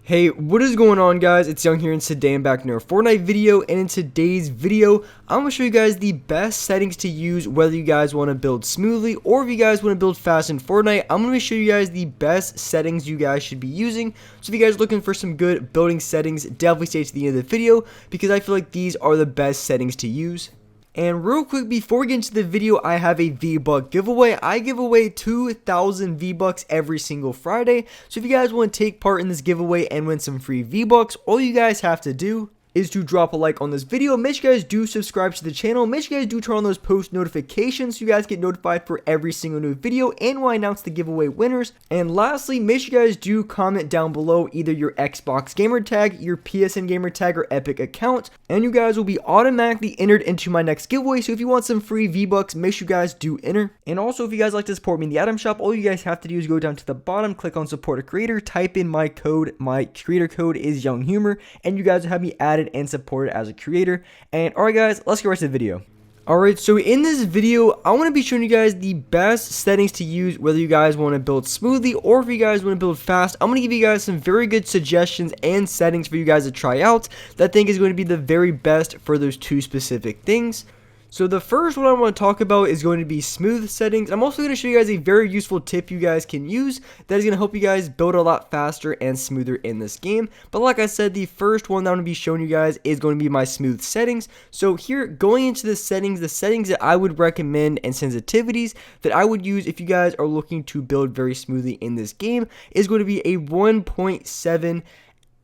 Hey, what is going on, guys? It's Young here, and today I'm back in our Fortnite video, and in today's video, I'm going to show you guys the best settings to use whether you guys want to build smoothly or if you guys want to build fast in Fortnite. I'm going to show you guys the best settings you guys should be using. So if you guys are looking for some good building settings, definitely stay to the end of the video because I feel like these are the best settings to use. And real quick, before we get into the video, I have a V-Buck giveaway. I give away 2,000 V-Bucks every single Friday. So if you guys want to take part in this giveaway and win some free V-Bucks, all you guys have to do is to drop a like on this video. Make sure you guys do subscribe to the channel. Make sure you guys do turn on those post notifications so you guys get notified for every single new video and when I announce the giveaway winners. And lastly, make sure you guys do comment down below either your Xbox gamer tag, your PSN gamer tag, or Epic account, and you guys will be automatically entered into my next giveaway. So if you want some free V-Bucks, make sure you guys do enter. And also, if you guys like to support me in the item shop, all you guys have to do is go down to the bottom, click on support a creator, type in my code. My creator code is Young Humor, and you guys will have me added and supported as a creator. And alright guys, let's get right to the video. Alright, so in this video, I want to be showing you guys the best settings to use whether you guys want to build smoothly or if you guys want to build fast. I'm going to give you guys some very good suggestions and settings for you guys to try out that I think is going to be the very best for those two specific things. So the first one I want to talk about is going to be smooth settings. I'm also going to show you guys a very useful tip you guys can use that is going to help you guys build a lot faster and smoother in this game. But like I said, the first one that I'm going to be showing you guys is going to be my smooth settings. So here, going into the settings that I would recommend and sensitivities that I would use if you guys are looking to build very smoothly in this game is going to be a 1.7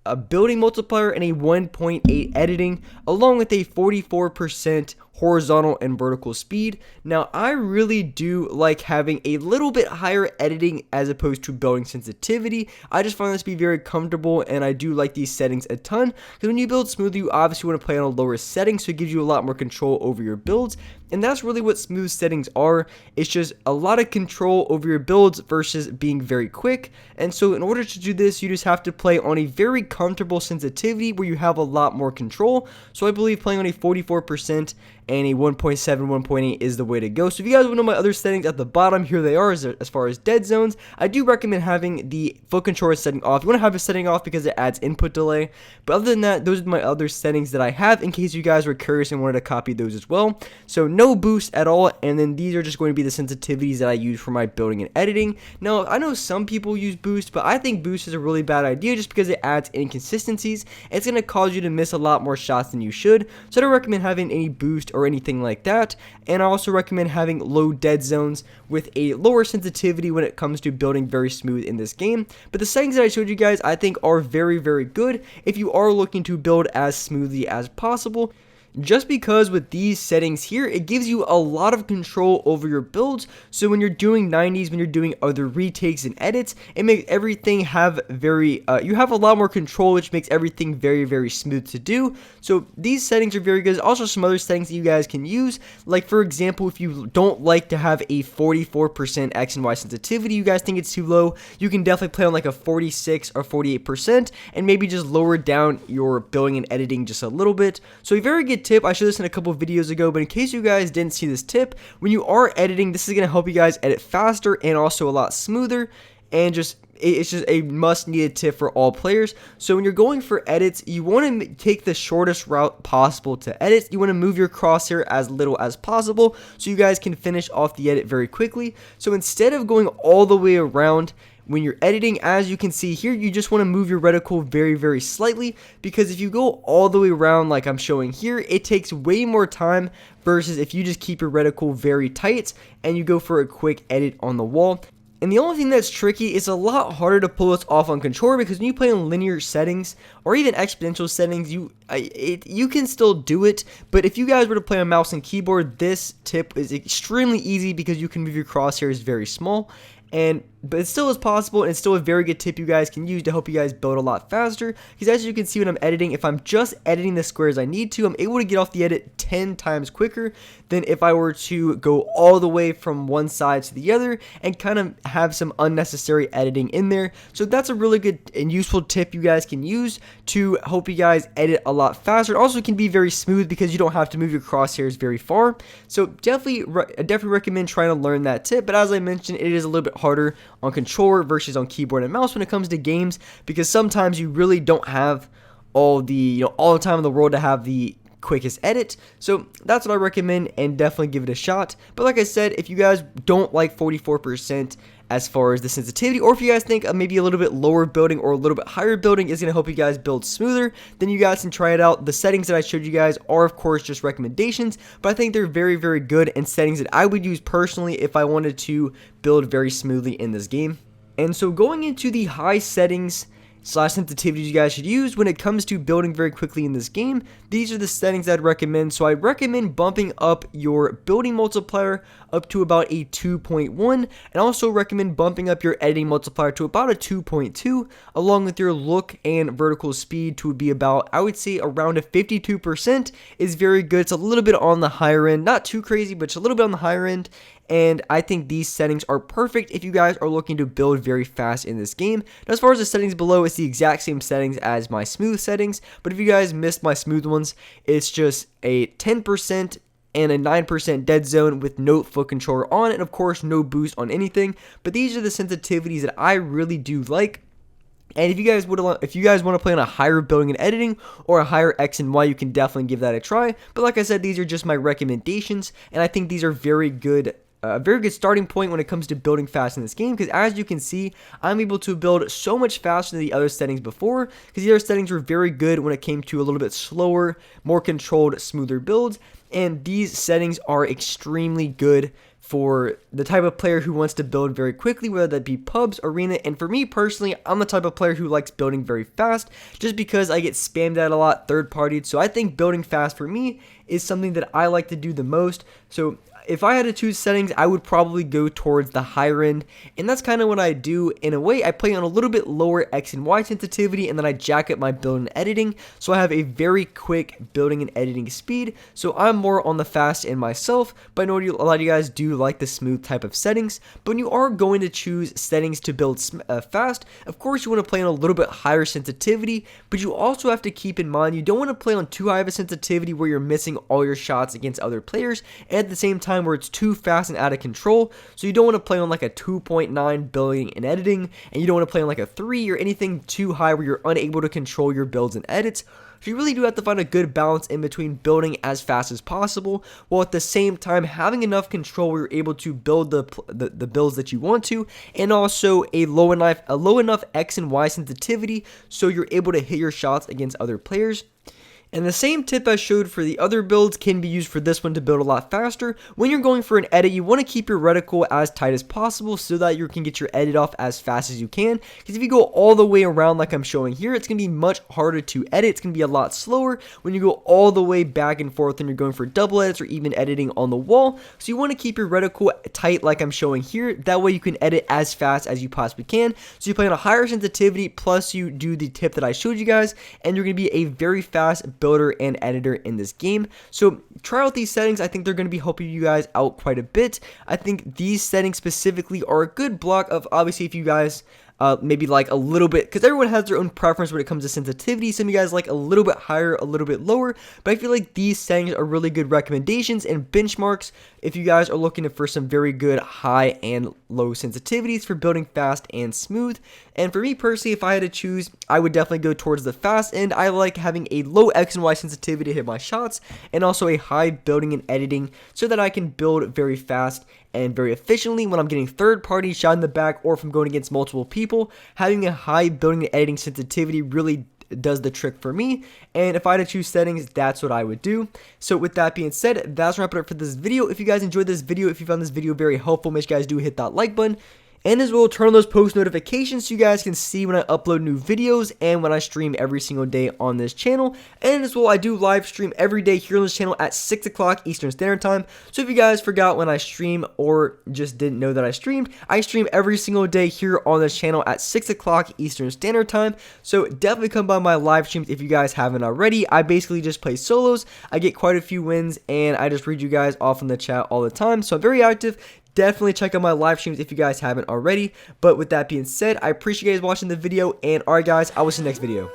a building multiplier and a 1.8 editing, along with a 44% horizontal and vertical speed. Now, I really do like having a little bit higher editing as opposed to building sensitivity. I just find this to be very comfortable, and I do like these settings a ton because when you build smoothly, you obviously want to play on a lower setting, so it gives you a lot more control over your builds. And that's really what smooth settings are. It's just a lot of control over your builds versus being very quick. And so in order to do this, you just have to play on a very comfortable sensitivity where you have a lot more control. So I believe playing on a 44% and a 1.7, 1.8 is the way to go. So if you guys want to know my other settings at the bottom, here they are. As far as dead zones, I do recommend having the foot controller setting off. You want to have a setting off because it adds input delay. But other than that, those are my other settings that I have in case you guys were curious and wanted to copy those as well. So no boost at all, and then these are just going to be the sensitivities that I use for my building and editing. Now, I know some people use boost, but I think boost is a really bad idea just because it adds inconsistencies. It's going to cause you to miss a lot more shots than you should. So I don't recommend having any boost or anything like that. And I also recommend having low dead zones with a lower sensitivity when it comes to building very smooth in this game. But the settings that I showed you guys, I think are very, very good if you are looking to build as smoothly as possible. Just because with these settings here, it gives you a lot of control over your builds. So when you're doing 90s, when you're doing other retakes and edits, it makes everything have you have a lot more control, which makes everything very, very smooth to do. So these settings are very good. There's also some other settings that you guys can use. Like for example, if you don't like to have a 44% X and Y sensitivity, you guys think it's too low, you can definitely play on like a 46 or 48% and maybe just lower down your building and editing just a little bit. So a very good tip. I showed this in a couple of videos ago, but in case you guys didn't see this tip, when you are editing, this is going to help you guys edit faster and also a lot smoother, and it's just a must-needed tip for all players. So when you're going for edits, you want to take the shortest route possible to edit. You want to move your crosshair as little as possible so you guys can finish off the edit very quickly. So instead of going all the way around when you're editing, as you can see here, you just want to move your reticle very, very slightly, because if you go all the way around like I'm showing here, it takes way more time versus if you just keep your reticle very tight and you go for a quick edit on the wall. And the only thing that's tricky is a lot harder to pull this off on controller, because when you play on linear settings or even exponential settings, you can still do it. But if you guys were to play on mouse and keyboard, this tip is extremely easy because you can move your crosshairs very small. But it still is possible, and it's still a very good tip you guys can use to help you guys build a lot faster. Because as you can see when I'm editing, if I'm just editing the squares I need to, I'm able to get off the edit 10 times quicker than if I were to go all the way from one side to the other and kind of have some unnecessary editing in there. So that's a really good and useful tip you guys can use to help you guys edit a lot faster. It also can be very smooth because you don't have to move your crosshairs very far. So definitely recommend trying to learn that tip. But as I mentioned, it is a little bit harder on controller versus on keyboard and mouse when it comes to games, because sometimes you really don't have all the all the time in the world to have the quickest edit. So that's what I recommend, and definitely give it a shot. But like I said, if you guys don't like 44% as far as the sensitivity, or if you guys think maybe a little bit lower building or a little bit higher building is going to help you guys build smoother, then you guys can try it out. The settings that I showed you guys are of course just recommendations, but I think they're very, very good and settings that I would use personally if I wanted to build very smoothly in this game. And so going into the high settings / sensitivities you guys should use when it comes to building very quickly in this game, these are the settings I'd recommend. So I'd recommend bumping up your building multiplier up to about a 2.1, and also recommend bumping up your editing multiplier to about a 2.2, along with your look and vertical speed to be about, I would say, around a 52% is very good. It's a little bit on the higher end, not too crazy, but it's a little bit on the higher end. And I think these settings are perfect if you guys are looking to build very fast in this game. Now, as far as the settings below, it's the exact same settings as my smooth settings, but if you guys missed my smooth ones, it's just a 10% and a 9% dead zone with no foot controller on, and of course no boost on anything. But these are the sensitivities that I really do like. And if you guys want to play on a higher building and editing or a higher X and Y, you can definitely give that a try. But like I said, these are just my recommendations, and I think these are very good. A very good starting point when it comes to building fast in this game, because as you can see, I'm able to build so much faster than the other settings before, because the other settings were very good when it came to a little bit slower, more controlled, smoother builds, and these settings are extremely good for the type of player who wants to build very quickly, whether that be pubs, arena. And for me personally, I'm the type of player who likes building very fast, just because I get spammed at a lot, third-partied. So I think building fast for me is something that I like to do the most. So if I had to choose settings, I would probably go towards the higher end, and that's kind of what I do. In a way, I play on a little bit lower X and Y sensitivity, and then I jack up my building and editing, so I have a very quick building and editing speed. So I'm more on the fast end myself, but I know a lot of you guys do like the smooth type of settings. But when you are going to choose settings to build fast, of course you want to play on a little bit higher sensitivity, but you also have to keep in mind you don't want to play on too high of a sensitivity where you're missing all your shots against other players, and at the same time where it's too fast and out of control. So you don't want to play on like a 2.9 building and editing, and you don't want to play on like a 3 or anything too high where you're unable to control your builds and edits. So you really do have to find a good balance in between building as fast as possible, while at the same time having enough control where you're able to build the builds that you want to, and also a low enough X and Y sensitivity so you're able to hit your shots against other players. And the same tip I showed for the other builds can be used for this one to build a lot faster. When you're going for an edit, you want to keep your reticle as tight as possible so that you can get your edit off as fast as you can. Because if you go all the way around like I'm showing here, it's going to be much harder to edit. It's going to be a lot slower when you go all the way back and forth when you're going for double edits or even editing on the wall. So you want to keep your reticle tight like I'm showing here. That way you can edit as fast as you possibly can. So you play on a higher sensitivity, plus you do the tip that I showed you guys, and you're going to be a very fast builder and editor in this game. So try out these settings. I think they're going to be helping you guys out quite a bit. I think these settings specifically are a good block of, obviously, if you guys maybe like a little bit, because everyone has their own preference when it comes to sensitivity. Some of you guys like a little bit higher, a little bit lower, but I feel like these settings are really good recommendations and benchmarks if you guys are looking for some very good high and low sensitivities for building fast and smooth. And for me personally, if I had to choose, I would definitely go towards the fast end. I like having a low X and Y sensitivity to hit my shots, and also a high building and editing so that I can build very fast and very efficiently when I'm getting third-party shot in the back, or if I'm going against multiple people. Having a high building and editing sensitivity really does the trick for me, and if I had to choose settings, that's what I would do. So with that being said, that's wrap it up for this video. If you guys enjoyed this video, if you found this video very helpful, make sure you guys do hit that like button. And as well, turn on those post notifications so you guys can see when I upload new videos and when I stream every single day on this channel. And as well, I do live stream every day here on this channel at 6 o'clock Eastern Standard Time. So if you guys forgot when I stream or just didn't know that I stream every single day here on this channel at 6 o'clock Eastern Standard Time. So definitely come by my live streams if you guys haven't already. I basically just play solos. I get quite a few wins, and I just read you guys off in the chat all the time. So I'm very active. Definitely check out my live streams if you guys haven't already. But with that being said, I appreciate you guys watching the video, and alright guys, I will see you next video.